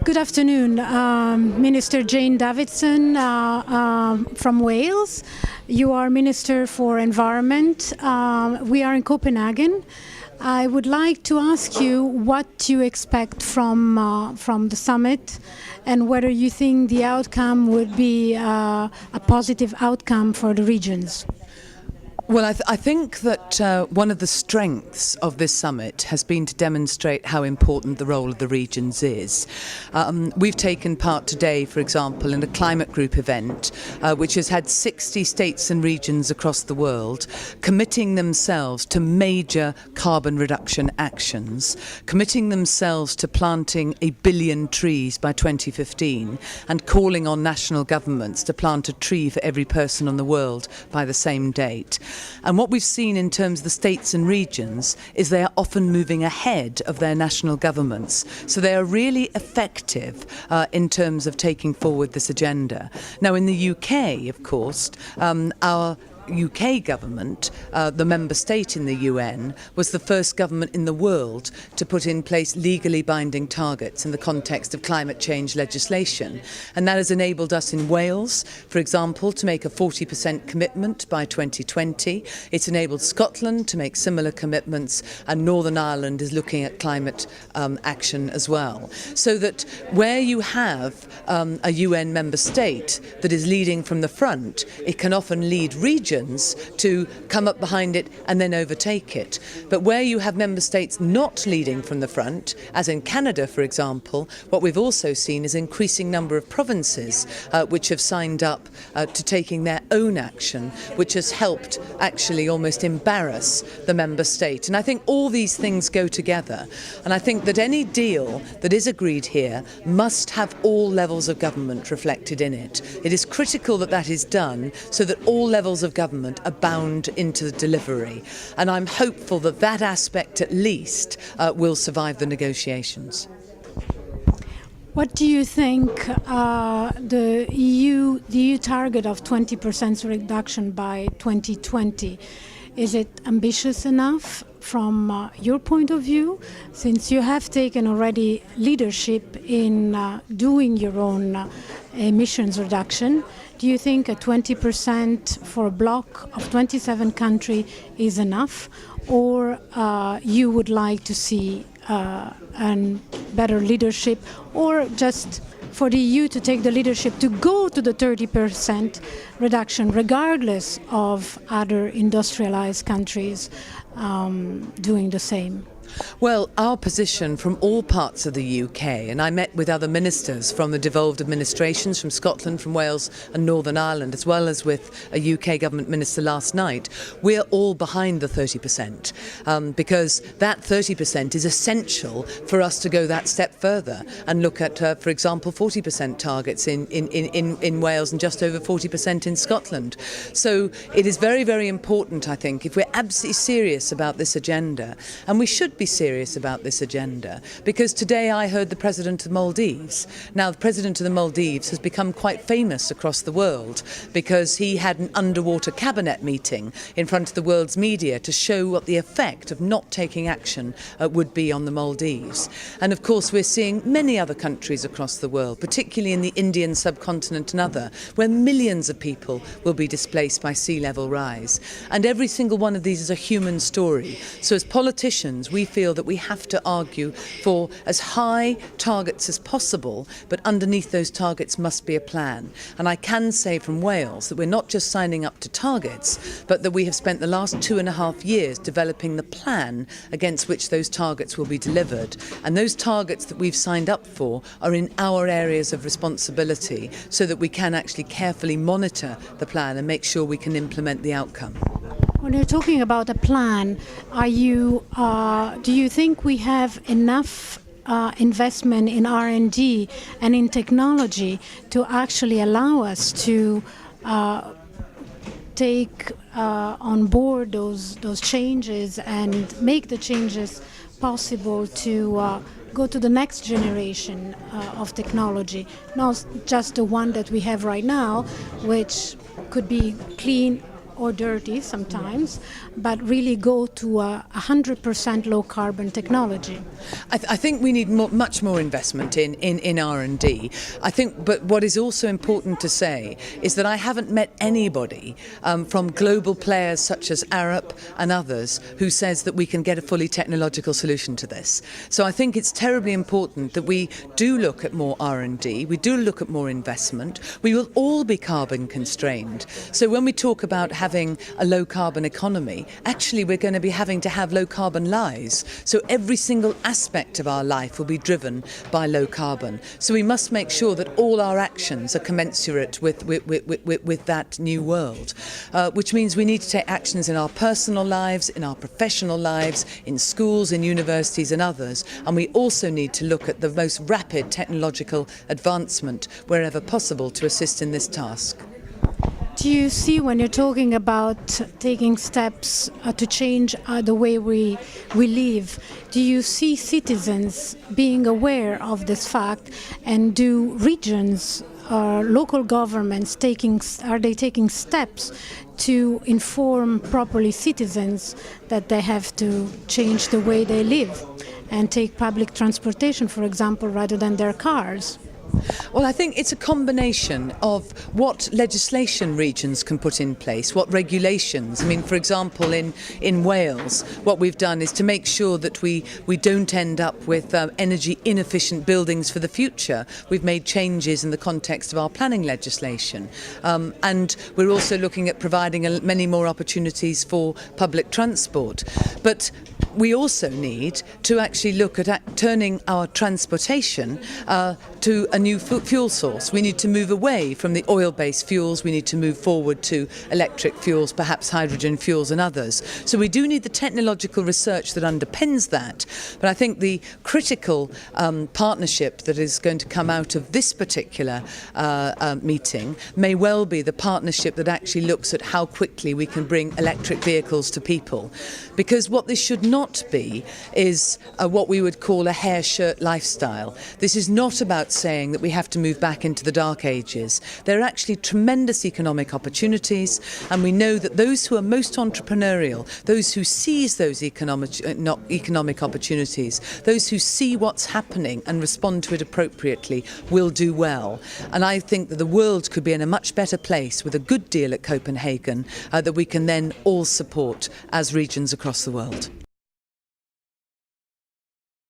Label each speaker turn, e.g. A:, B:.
A: Good afternoon, Minister Jane Davidson from Wales. You are Minister for Environment. We are in Copenhagen. I would like to ask you what you expect from the summit and whether you think the outcome would be a positive outcome for the regions.
B: Well, I think that one of the strengths of this summit has been to demonstrate how important the role of the regions is. We've taken part today, for example, in a climate group event, which has had 60 states and regions across the world committing themselves to major carbon reduction actions, committing themselves to planting 1 billion trees by 2015 and calling on national governments to plant a tree for every person on the world by the same date. And what we've seen in terms of the states and regions is they are often moving ahead of their national governments. So they are really effective in terms of taking forward this agenda. Now, in the UK, of course, our UK government, the member state in the UN, was the first government in the world to put in place legally binding targets in the context of climate change legislation. And that has enabled us in Wales, for example, to make a 40% commitment by 2020. It's enabled Scotland to make similar commitments, and Northern Ireland is looking at climate action as well. So that where you have a UN member state that is leading from the front, it can often lead regions to come up behind it and then overtake it. But where you have member states not leading from the front, as in Canada, for example, what we've also seen is an increasing number of provinces which have signed up to taking their own action, which has helped actually almost embarrass the member state. And I think all these things go together. And I think that any deal that is agreed here must have all levels of government reflected in it. It is critical that that is done so that all levels of government are bound into the delivery. And I'm hopeful that that aspect at least will survive the negotiations.
A: What do you think the EU target of 20% reduction by 2020, is it ambitious enough from your point of view, since you have taken already leadership in doing your own emissions reduction? Do you think a 20% for a bloc of 27 countries is enough, or you would like to see better leadership, or just for the EU to take the leadership to go to the 30% reduction, regardless of other industrialized countries doing the same?
B: Well, our position from all parts of the UK, and I met with other ministers from the devolved administrations, from Scotland, from Wales and Northern Ireland, as well as with a UK government minister last night, we're all behind the 30%, because that 30% is essential for us to go that step further and look at, for example, 40% targets in Wales and just over 40% in Scotland. So it is very, very important, I think, if we're absolutely serious about this agenda, and we should be serious about this agenda, because today I heard the President of the Maldives. Now, the President of the Maldives has become quite famous across the world because he had an underwater cabinet meeting in front of the world's media to show what the effect of not taking action would be on the Maldives. And of course we're seeing many other countries across the world, particularly in the Indian subcontinent and other, where millions of people will be displaced by sea level rise. And every single one of these is a human story. So as politicians, we feel that we have to argue for as high targets as possible, but underneath those targets must be a plan. And I can say from Wales that we're not just signing up to targets, but that we have spent the last 2.5 years developing the plan against which those targets will be delivered. And those targets that we've signed up for are in our areas of responsibility, so that we can actually carefully monitor the plan and make sure we can implement the outcome.
A: When you're talking about a plan, do you think we have enough investment in R&D and in technology to actually allow us to take on board those changes and make the changes possible to go to the next generation of technology, not just the one that we have right now, which could be clean, or dirty sometimes, but really go to a 100% low carbon technology?
B: I think we need much more investment in R&D. I think, but what is also important to say is that I haven't met anybody from global players such as Arup and others who says that we can get a fully technological solution to this. So I think it's terribly important that we do look at more R&D, we do look at more investment. We will all be carbon constrained. So when we talk about having a low carbon economy, actually we're going to be having to have low carbon lives. So every single aspect of our life will be driven by low carbon. So we must make sure that all our actions are commensurate with that new world, which means we need to take actions in our personal lives, in our professional lives, in schools, in universities and others. And we also need to look at the most rapid technological advancement wherever possible to assist in this task.
A: Do you see, when you're talking about taking steps to change the way we live, do you see citizens being aware of this fact, and do regions or local governments taking steps to inform properly citizens that they have to change the way they live and take public transportation, for example, rather than their cars?
B: Well, I think it's a combination of what legislation regions can put in place, what regulations. I mean, for example, in Wales, what we've done is to make sure that we don't end up with energy inefficient buildings for the future. We've made changes in the context of our planning legislation. And we're also looking at providing many more opportunities for public transport. But we also need to actually look at turning our transportation to a new fuel source. We need to move away from the oil-based fuels. We need to move forward to electric fuels, perhaps hydrogen fuels and others. So we do need the technological research that underpins that. But I think the critical partnership that is going to come out of this particular meeting may well be the partnership that actually looks at how quickly we can bring electric vehicles to people. Because what this should not be is what we would call a hair shirt lifestyle. This is not about saying that we have to move back into the dark ages. There are actually tremendous economic opportunities, and we know that those who are most entrepreneurial, those who seize those economic opportunities, those who see what's happening and respond to it appropriately will do well. And I think that the world could be in a much better place with a good deal at Copenhagen that we can then all support as regions across the world.